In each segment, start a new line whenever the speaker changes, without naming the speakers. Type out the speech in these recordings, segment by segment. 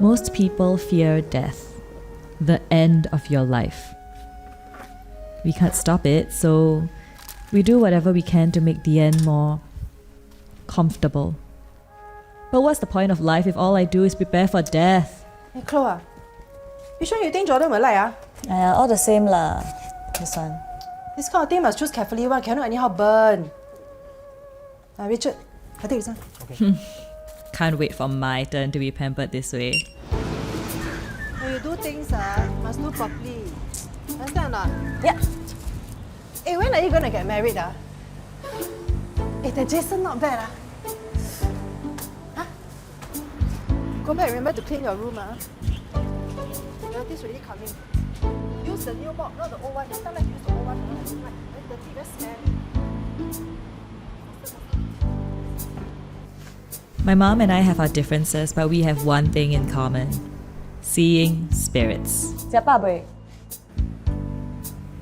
Most people fear death, the end of your life. We can't stop it, so we do whatever we can to make the end more comfortable. But what's the point of life if all I do is prepare for death?
Hey, Chloe, which one you think Jordan will like?
All the same lah. This one.
This kind of thing must choose carefully, one cannot anyhow burn. Richard, I take this one.
Okay.
Can't wait for my turn to be pampered this way.
When you do things, must do properly. Understand or not?
Yeah.
Hey, when are you going to get married? Hey, the Jason not bad. Huh? Go back, remember to clean your room. Relatives already coming. Use the new mop, not the old one. Next time, let's use the old one. Very dirty, very smelly.
My mom and I have our differences, but we have one thing in common: seeing spirits.
Siapa boy?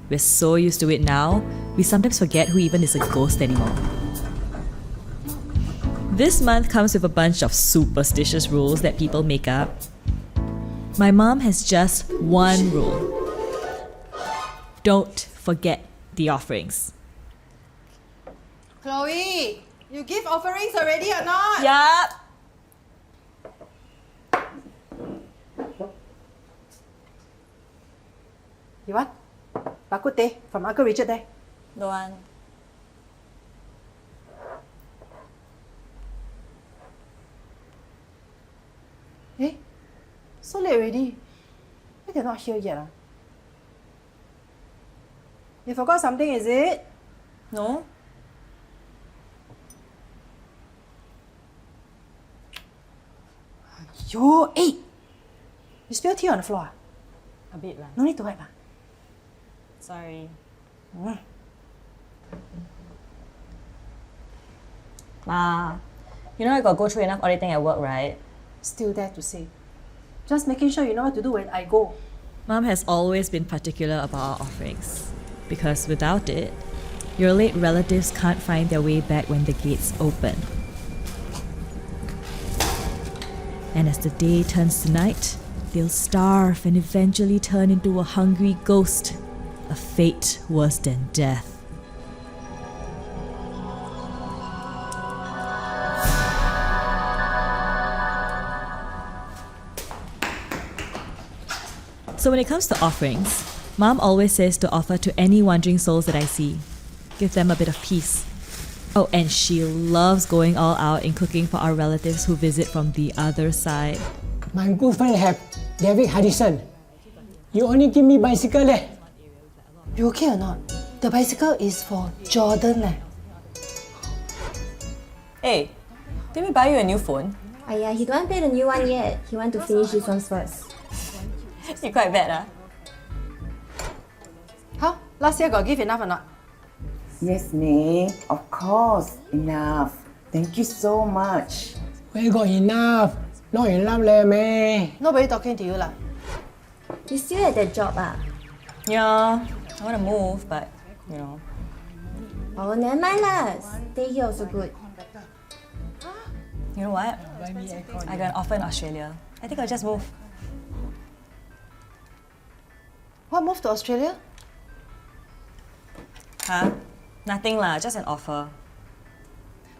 We're so used to it now, we sometimes forget who even is a ghost anymore. This month comes with a bunch of superstitious rules that people make up. My mom has just one rule: don't forget the offerings.
Chloe, you give offerings already or not?
Yup.
You want? Bak kut teh from Uncle Richard there.
Don't want.
Eh? So late already. Why they're not here yet? You forgot something, is it?
No?
Yo, hey! You spilled tea on the floor.
A bit lah.
No need to wipe.
Sorry. Ma, you know I got go through enough auditing at work, right?
Still there to say. Just making sure you know what to do when I go.
Mom has always been particular about our offerings, because without it, your late relatives can't find their way back when the gates open. And as the day turns to night, they'll starve and eventually turn into a hungry ghost, a fate worse than death. So when it comes to offerings, Mom always says to offer to any wandering souls that I see. Give them a bit of peace. Oh, and she loves going all out in cooking for our relatives who visit from the other side.
My good friend have David Harrison. You only give me bicycle leh.
You okay or not? The bicycle is for Jordan.
Hey, did we buy you a new phone?
Aiyah, he don't want to play the new one yet. He want to finish this one first.
You're quite bad, ah.
How? Last year got give enough or not?
Yes, May. Of course. Enough. Thank you so much.
Where got enough? Not enough leh, May.
Nobody talking to you lah.
You still at that job
Yeah, I want to move, but, you know.
Oh, never mind lah. Stay here also good.
You know what? I got an offer in Australia. I think I'll just move.
What, move to Australia?
Huh? Nothing lah, just an offer.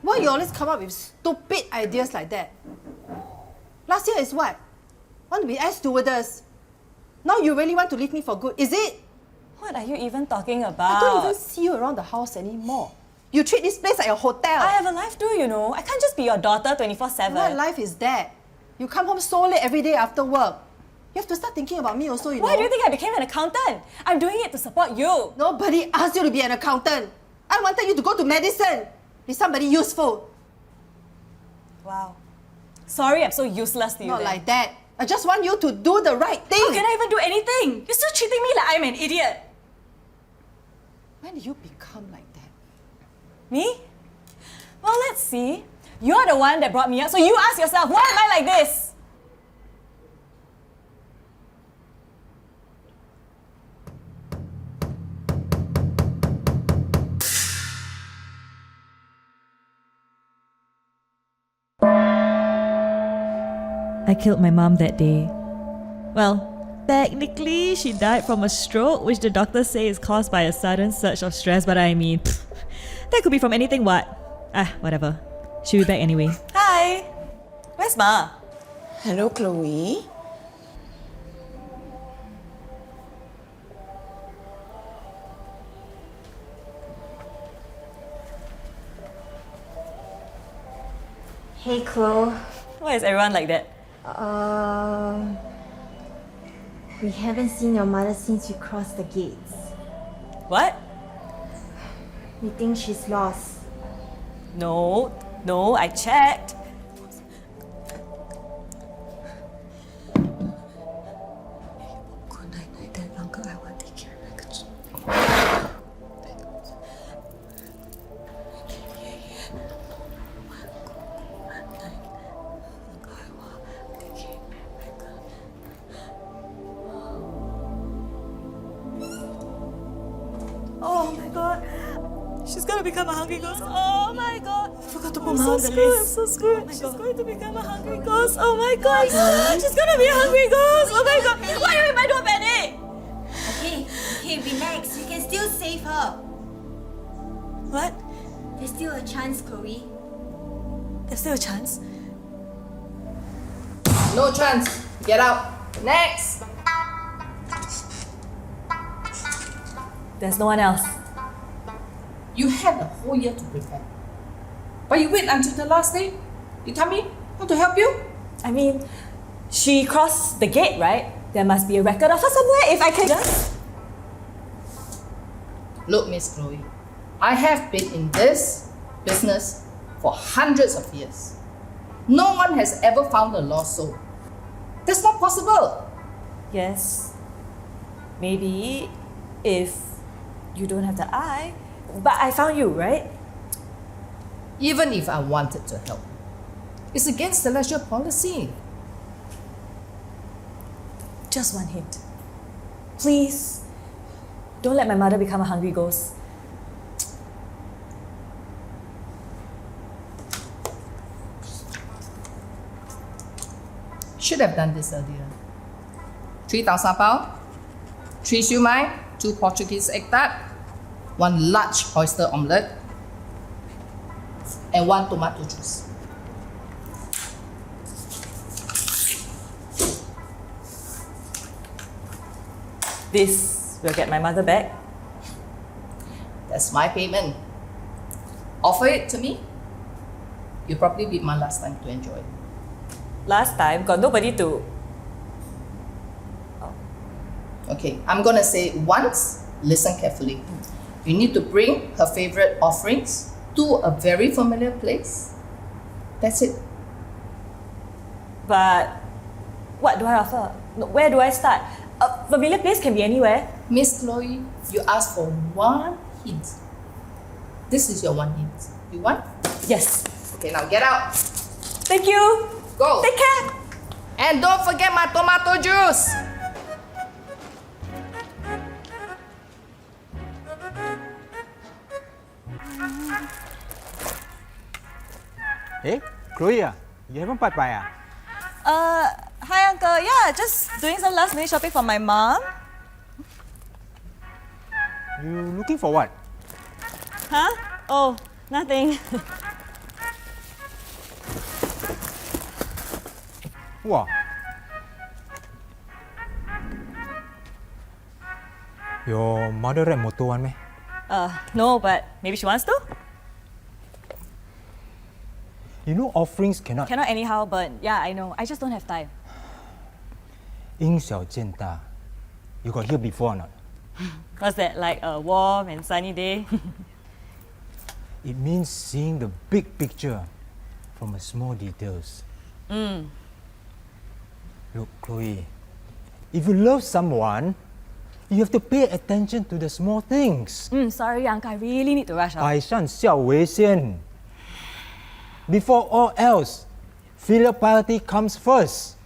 Why you always come up with stupid ideas like that? Last year is what? Want to be air stewardess. Now you really want to leave me for good, is it?
What are you even talking
I
about?
don't even see you around the house anymore. You treat this place like a hotel.
I have a life too, you know. I can't just be your daughter 24/7.
What life is that? You come home so late every day after work. You have to start thinking about me also, you know.
Why do you think I became an accountant? I'm doing it to support you.
Nobody asked you to be an accountant. I wanted you to go to medicine. Be somebody useful.
Wow. Sorry I'm so useless to you
Not
then.
like that. I just want you to do the right thing.
How can I even do anything? You're still treating me like I'm an idiot.
When did you become like that?
Me? Well, let's see. You're the one that brought me up, so you ask yourself, why am I like this?
I killed my mom that day. Well, technically, she died from a stroke, which the doctors say is caused by a sudden surge of stress, but I mean, that could be from anything, what? Whatever. She'll be back anyway.
Hi. Where's Ma?
Hello, Chloe.
Hey, Chloe.
Why is everyone like that?
We haven't seen your mother since we crossed the gates.
What?
We think she's lost.
No, I checked. Oh my god. She's gonna become a hungry ghost. Oh my god. I forgot to put my on the list. I'm so screwed. Oh, she's going to become a hungry ghost. Oh my god. She's gonna be a hungry ghost. Oh my god. Why are you in my door, Benny?
Okay, relax. You can still save her.
What?
There's still a chance, Chloe.
There's still a chance.
No chance. Get out. Next.
There's no one else.
You had a whole year to prepare. But you wait until the last day. You tell me how to help you?
I mean, she crossed the gate, right? There must be a record of her somewhere if I can just...
Look, Miss Chloe, I have been in this business for hundreds of years. No one has ever found a lost soul. That's not possible.
Yes. Maybe if you don't have the eye. But I found you, right?
Even if I wanted to help, it's against celestial policy.
Just one hint. Please, don't let my mother become a hungry ghost.
Should have done this earlier. 3 tau sa pao, 3 siu mai, 2 Portuguese egg tart, 1 large oyster omelette, and 1 tomato juice.
This will get my mother back.
That's my payment. Offer it to me. You'll probably be my last time to enjoy it.
Last time, got nobody to...
Okay, I'm gonna say it once. Listen carefully. You need to bring her favorite offerings to a very familiar place. That's it.
But what do I offer? No, where do I start? A familiar place can be anywhere.
Miss Chloe, you asked for one hint. This is your one hint. You want?
Yes.
Okay, now get out.
Thank you.
Go.
Take care.
And don't forget my tomato juice.
Eh, Chloe you haven't bought by
Hi uncle. Yeah, just doing some last minute shopping for my mom.
You looking for what?
Huh? Oh, nothing.
Wow. Your mother ride motor one meh?
No, but maybe she wants to.
You know offerings cannot
Cannot anyhow, but yeah, I know. I just don't have time.
因小见大. You got hear before or not?
What's that, like a warm and sunny day?
It means seeing the big picture from the small details. Look, Chloe, if you love someone, you have to pay attention to the small things.
Sorry, uncle. I really need to rush out.
百善孝为先. Before all else, filial piety comes first.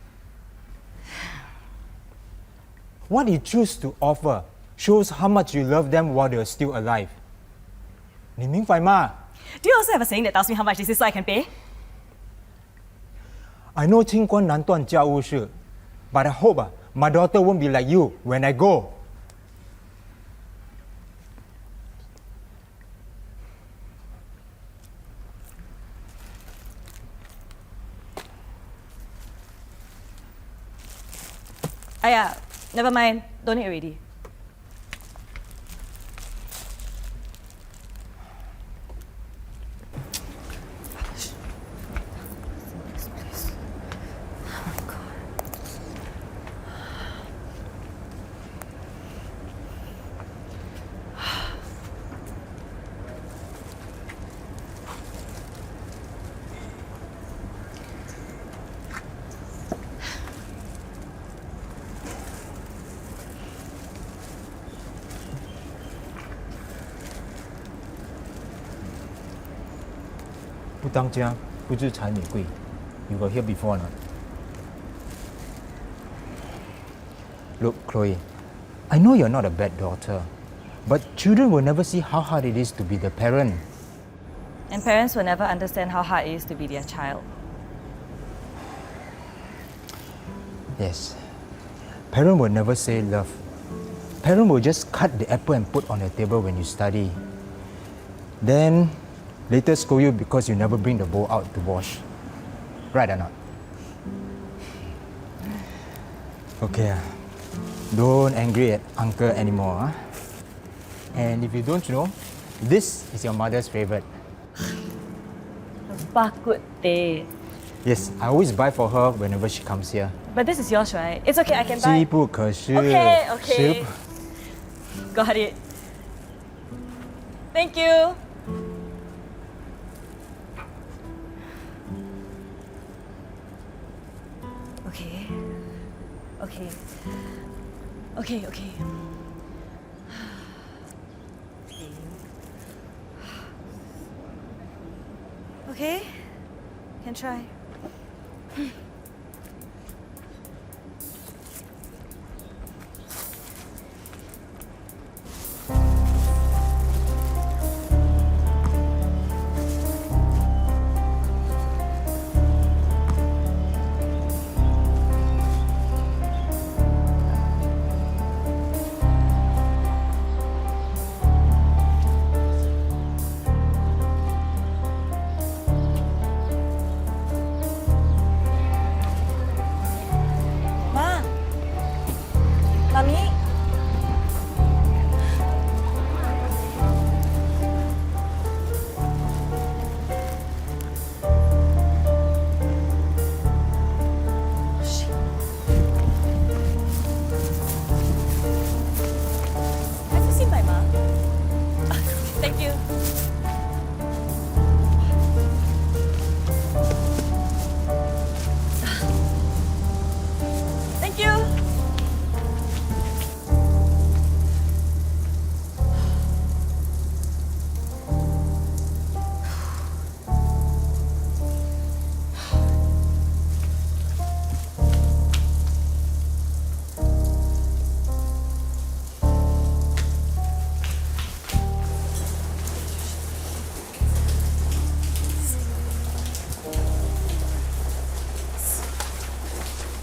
What you choose to offer shows how much you love them while they're still alive. 你明白吗?
Do you also have a saying that tells me how much this is so I can pay?
I know 清官难断家务事, but I hope my daughter won't be like you when I go.
Aya, never mind. Don't need already.
"不当家，不知柴米贵." You got hear before or not? Look, Chloe, I know you're not a bad daughter, but children will never see how hard it is to be the parent.
And parents will never understand how hard it is to be their child.
Yes. Parent will never say love. Parent will just cut the apple and put on the table when you study. Then later scold you because you never bring the bowl out to wash. Right or not? Okay. Don't angry at uncle anymore. Huh? And if you don't know, this is your mother's favorite.
Bak kut teh.
Yes, I always buy for her whenever she comes here.
But this is yours, right? It's okay, I can buy.
机不可失。
Okay, okay.
失
Got it. Thank you. Okay. Okay. Okay, okay. Okay. Can try. Ma. Mami. Have you seen my mom? Thank you. Thank you.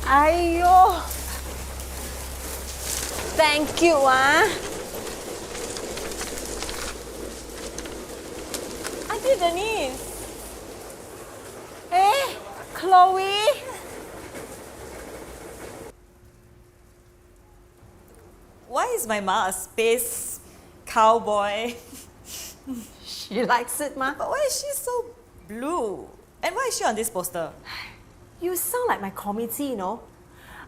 Aiyo. Thank you,
Auntie Denise.
Hey, Chloe.
Why is my ma a space cowboy?
She likes it, ma.
But why is she so blue? And why is she on this poster?
You sound like my committee, you know.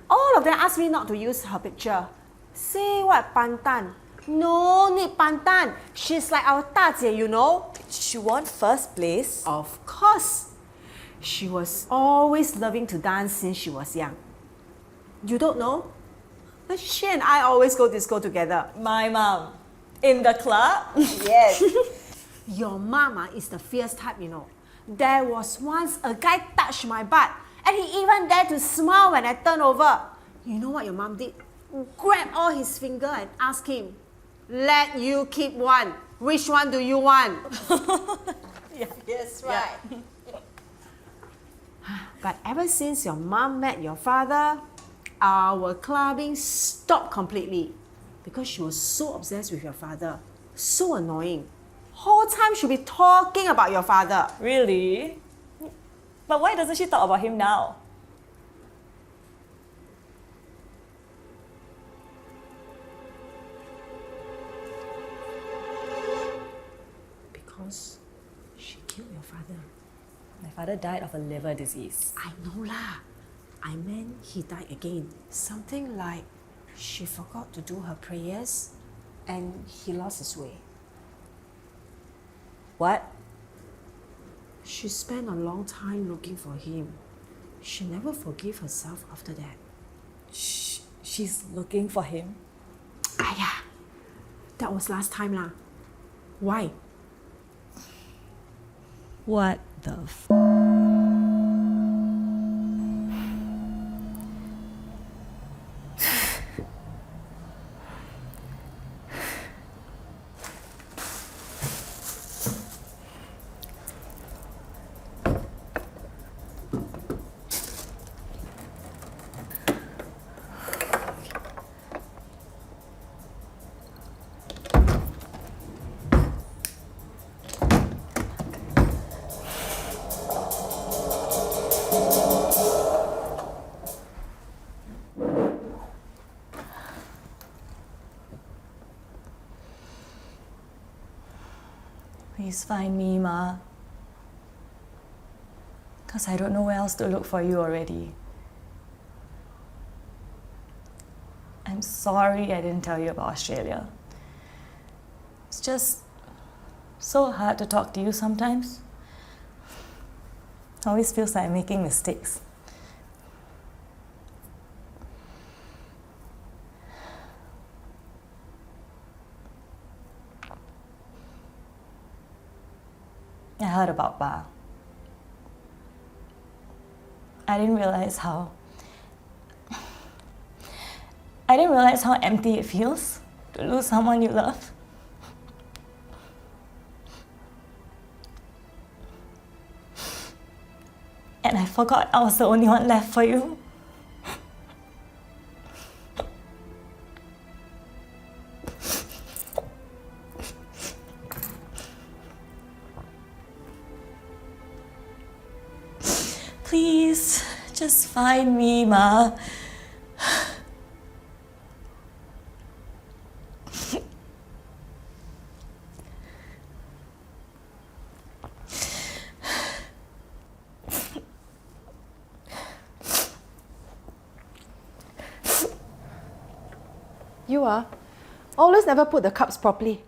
All of them ask me not to use her picture. Say what, Pantan? No need Pantan. She's like our 大姐, you know.
She won first place.
Of course. She was always loving to dance since she was young. You don't know? She and I always go disco together.
My mom. In the club?
Yes. Your mama is the fierce type, you know. There was once a guy touched my butt and he even dared to smile when I turned over. You know what your mom did? Grab all his finger and ask him, "Let you keep one. Which one do you want?"
Yes, right.
But ever since your mom met your father, our clubbing stopped completely because she was so obsessed with your father. So annoying. Whole time she'll be talking about your father.
Really? But why doesn't she talk about him now?
Because she killed your father.
My father died of a liver disease.
I know lah. I meant he died again. Something like she forgot to do her prayers and he lost his way.
What?
She spent a long time looking for him. She never forgave herself after that.
She's looking for him?
Aya, that was last time lah. Why?
What the
Please find me, Ma. Because I don't know where else to look for you already. I'm sorry I didn't tell you about Australia. It's just so hard to talk to you sometimes. It always feels like I'm making mistakes. I heard about Ba. I didn't realize how empty it feels to lose someone you love. And I forgot I was the only one left for you. Please, just find me, Ma.
You always never put the cups properly.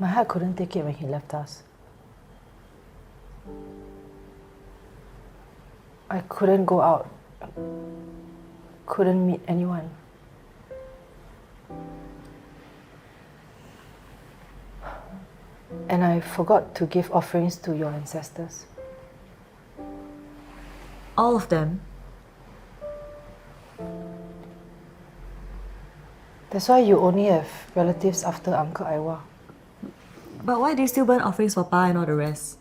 My heart couldn't take it when he left us. I couldn't go out. Couldn't meet anyone. And I forgot to give offerings to your ancestors.
All of them.
That's why you only have relatives after Uncle Aiwa.
But why do you still burn offerings for Pa and all the rest?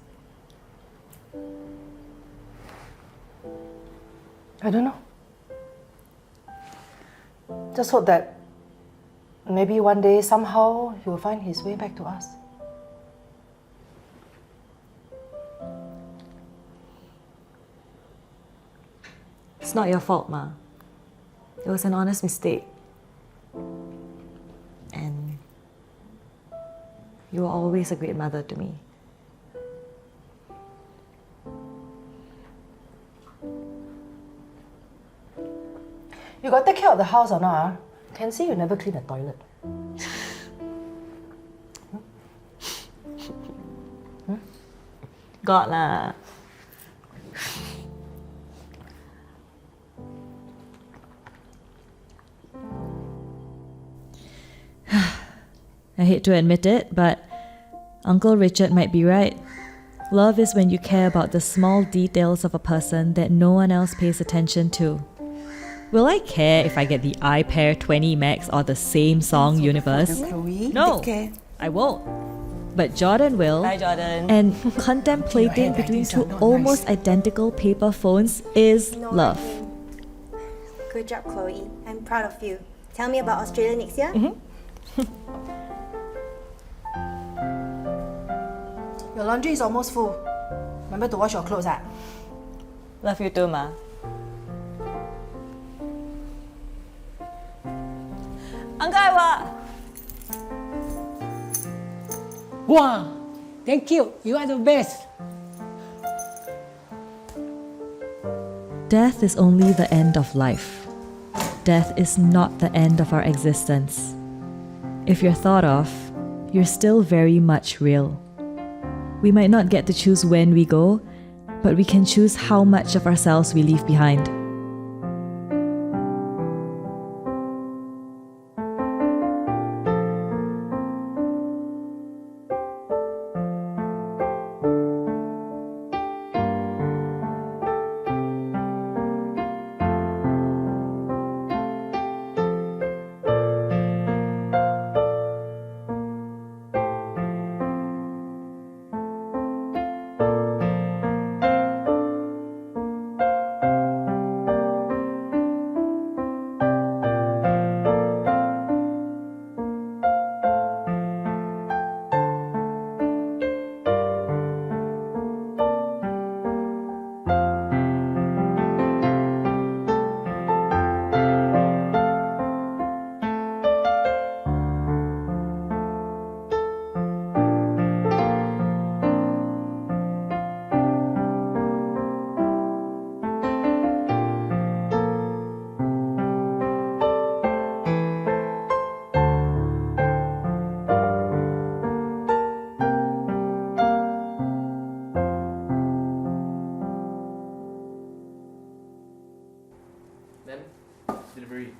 I don't know. Just hope that maybe one day, somehow, he will find his way back to us.
It's not your fault, Ma. It was an honest mistake. And
You were always a great mother to me.
You got to take care of the house or not? Ah? Can see you never clean the toilet.
Got lah.
I hate to admit it, but Uncle Richard might be right. Love is when you care about the small details of a person that no one else pays attention to. Will I care if I get the iPair 20 Max or the same song universe?
Chloe,
No,
take care.
I won't. But Jordan will.
Bye, Jordan.
And contemplating between two almost identical paper phones is
No,
love.
I mean, good job, Chloe. I'm proud of you. Tell me about Australia next year.
Your laundry is almost full. Remember to wash your clothes, ah?
Love you too, Ma. Uncle Iwa!
Wow, thank you. You are the best.
Death is only the end of life. Death is not the end of our existence. If you're thought of, you're still very much real. We might not get to choose when we go, but we can choose how much of ourselves we leave behind.
Delivery.